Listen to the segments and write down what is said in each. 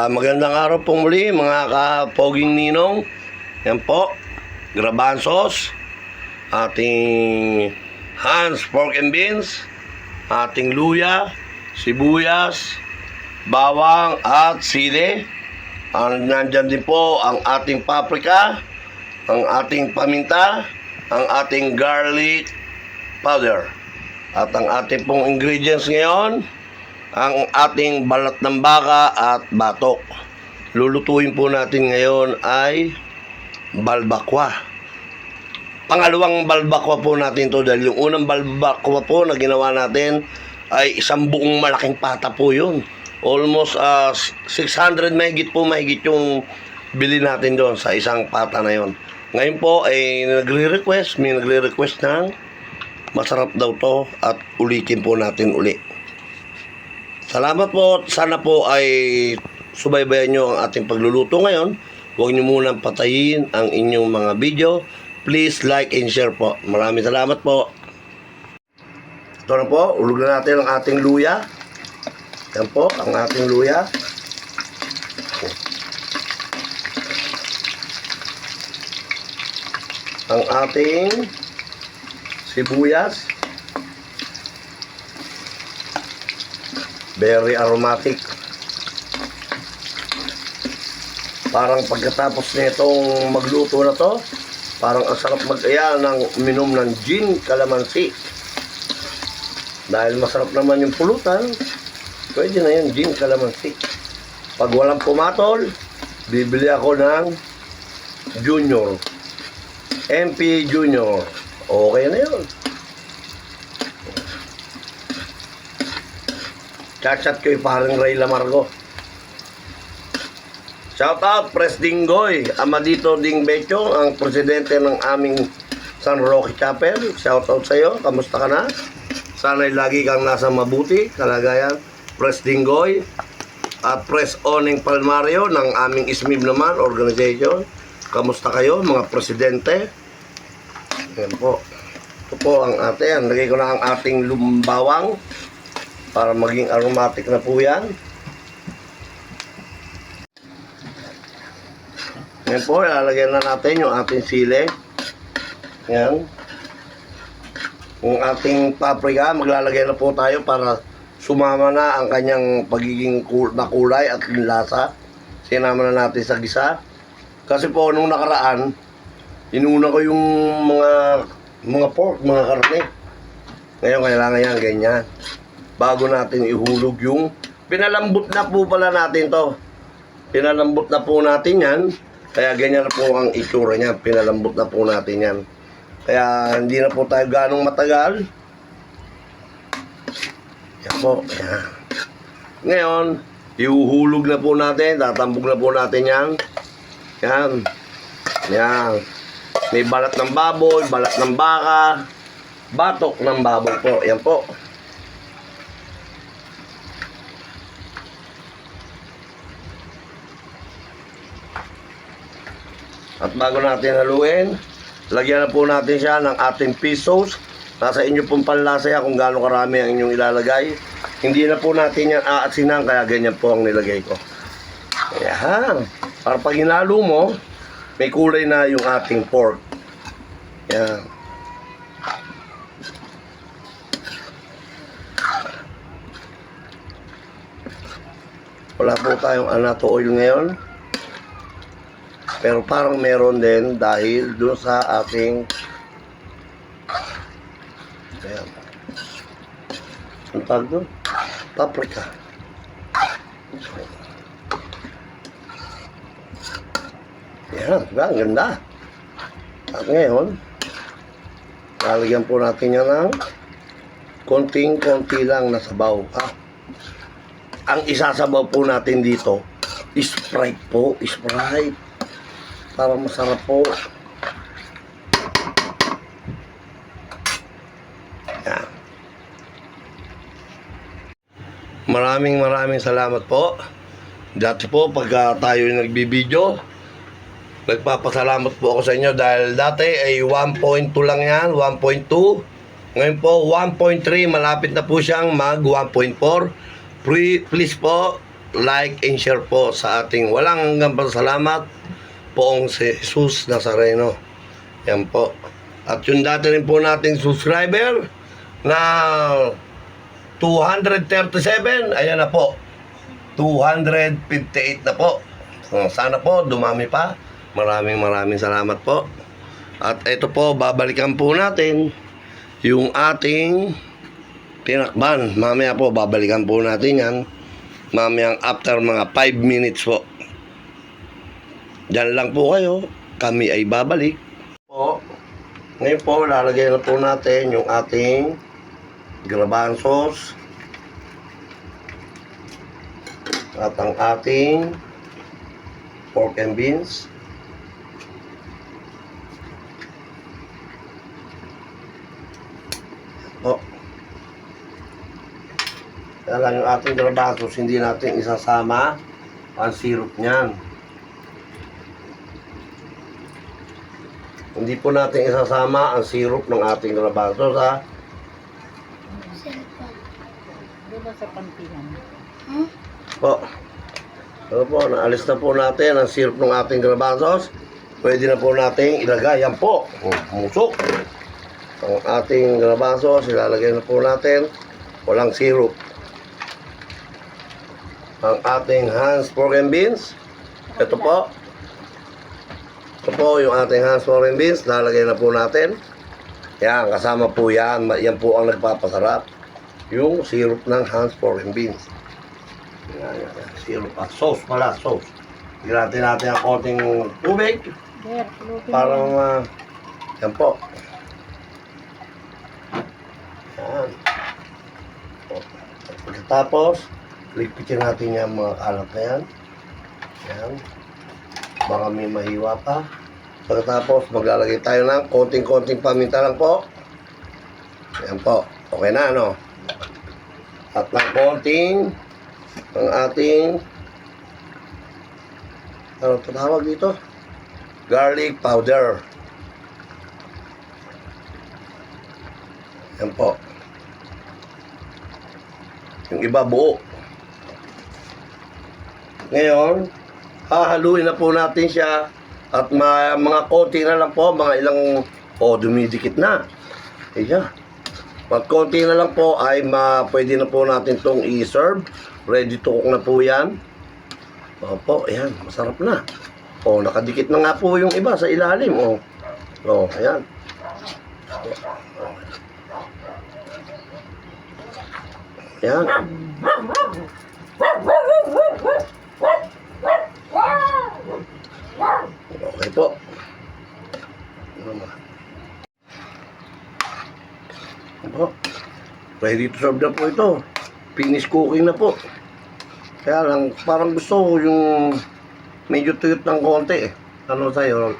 Magandang araw po muli mga kapoging ninong. Yan po, Grabansos, ating Hans Pork and Beans, ating luya, sibuyas, bawang at sili. Nandyan din po ang ating paprika, ang ating paminta, ang ating garlic powder. At ang ating pong ingredients ngayon, ang ating balat ng baka at batok. Lulutuin po natin ngayon ay balbakwa. Pangalawang balbakwa po natin to dahil yung unang balbakwa po na ginawa natin ay isang buong malaking pata po yun. Almost 600 mahigit yung bili natin doon sa isang pata na yon. Ngayon po ay may nagre-request ng masarap daw to at ulitin po natin uli. Salamat po. Sana po ay subaybayan nyo ang ating pagluluto ngayon. Huwag nyo munang patayin ang inyong mga video. Please like and share po. Maraming salamat po. Ito na po. Ulog na natin ang ating luya. Yan po ang ating luya. Ang ating sibuyas. Very aromatic. Parang pagkatapos nitong magluto na to, parang ang sarap mag-aya ng uminom ng gin calamansi. Dahil masarap naman yung pulutan, pwede na yung gin calamansi. Pag walang pumatol, bibili ako ng Junior. MP Junior. Okay na yun. Chat ko yung parang Ray Lamargo. Shout out Pres Dinggoy, Amadito Ding Becho, ang presidente ng aming San Roque Chapel. Shout out sa iyo. Kamusta ka na? Sana'y lagi kang nasa mabuti kalagayan. Pres Dinggoy at Pres Oning Palmario ng aming ISMIB naman organization. Kamusta kayo mga presidente? Yan po. Ito po ang ating. Lagay ko na ang ating lumbawang para maging aromatic na po yan. Yan po, ilalagyan na natin yung ating sili. Yan. Yung ating paprika, maglalagay na po tayo para sumama na ang kanyang pagiging kulay at lasa. Sinama na natin sa gisa. Kasi po, nung nakaraan, inuna ko yung mga pork, mga karne. Ngayon, kailangan yan, ganyan. Bago natin ihulog yung pinalambot na po pala natin to. Pinalambot na po natin yan. Kaya ganyan na po ang itsura niya. Pinalambot na po natin yan. Kaya hindi na po tayo ganong matagal. Yan po. Yan. Ngayon, ihuhulog na po natin. Tatambog na po natin yan. Yan. Yan. May balat ng baboy, balat ng baka, batok ng baboy po. Yan po. At bago natin haluin, lagyan na po natin siya ng ating pesos. Nasa inyo pong panlasa yan kung gaano karami ang inyong ilalagay. Hindi na po natin yan aasinan, kaya ganyan po ang nilagay ko. Ayan. Para pag hinalo mo, may kulay na yung ating pork. Ayan. Wala po tayong anato oil ngayon. Pero parang meron din dahil doon sa ating ayan. Ang tawag doon? Paprika. Ayan, diba? Ang ganda. At ngayon, lalagyan po natin yan ng konting-konti lang na sabaw. ang isasabaw po natin dito, Sprite po, Sprite. Para masarap po. Yan. Maraming salamat po. Dati po, pagka tayo nagbibideo, nagpapasalamat po ako sa inyo dahil dati ay 1.2 lang yan, 1.2. Ngayon po, 1.3, malapit na po siyang mag 1.4. Please po, like and share po sa ating walang hanggang pasalamat poong si Jesus Nazareno. Yan po. At yung dati rin po nating subscriber na 237, ayan na po. 258 na po. Sana po dumami pa. Maraming salamat po. At ito po, babalikan po natin yung ating tinakban. Mamaya po, babalikan po natin yan. Mamayang after mga 5 minutes po. Diyan lang po kayo. Kami ay babalik. Po. Ngayon po, lalagyan na po natin yung ating garbanzos. At ang ating pork and beans. O. Kaya lang yung ating garbanzos, hindi natin isasama ang syrup niyan. Hindi po natin isasama ang syrup ng ating garbanzos, ha? Diba sa pantihan? Po. Ano po, naalis na po natin ang syrup ng ating garbanzos. Pwede na po natin ilagay. Yan po. Musok. Ang ating garbanzos, ilalagay na po natin. Walang syrup. Ang ating Hans pork and beans. Ito po. Ito po yung ating Hans pork and beans. Lalagay na po natin. Yan, kasama po yan. Yan po ang nagpapasarap. Yung syrup ng Hans pork and beans. Yan. Syrup at sauce pala, sauce. Hiratin natin ang konting tubig para yan po. Yan. Pagkatapos, lipitin natin yung mga kalat na yan. Yan. Baka may mahiwa pa. Pagkatapos, maglalagay tayo ng konting-konting paminta lang po. Yan po. Okay na, ano? At ng konting ang ating ano tawag dito? Garlic powder. Yan po. Yung iba buo. Ngayon, hahaluin na po natin siya at mga konti na lang po, mga ilang dumidikit na. Ayan. Pag konti na lang po ay pwede na po natin itong i-serve. Ready to cook na po yan. Opo, ayan, masarap na. Nakadikit na nga po yung iba sa ilalim. Ayan. Ayan. Okay po. Ready to serve na po ito. Finish cooking na po. Kaya lang, parang gusto ko yung medyo tuyot ng konti eh. Ano sa'yo?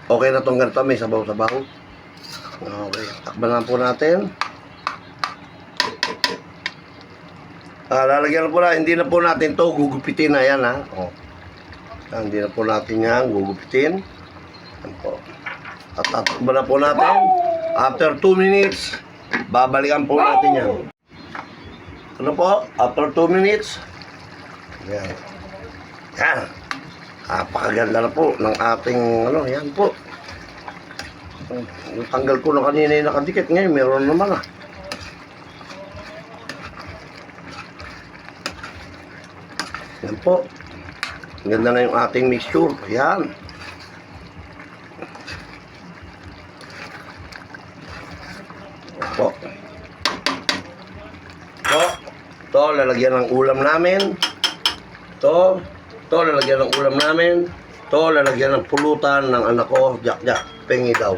Okay na itong ganito, may sabaw-sabaw. Okay, takban na po natin. Lalagyan na po na, hindi na po natin to gugupitin na yan, ha. Hindi na po natin yan gugupitin. Yan po. At takban na po natin. After 2 minutes, babalikan po natin yan. Ano po? After 2 minutes. Yan. Yan. Napakaganda na po ng ating yan po. Yung tanggal ko na kanina yung nakadikit. Ngayon, meron naman Yan po. Ganda na yung ating mixture. Yan. Po. Ito, lalagyan ng ulam namin. Ito, lalagyan ng ulam namin. Ito, lalagyan ng pulutan ng anak ko. Jak, pengi daw.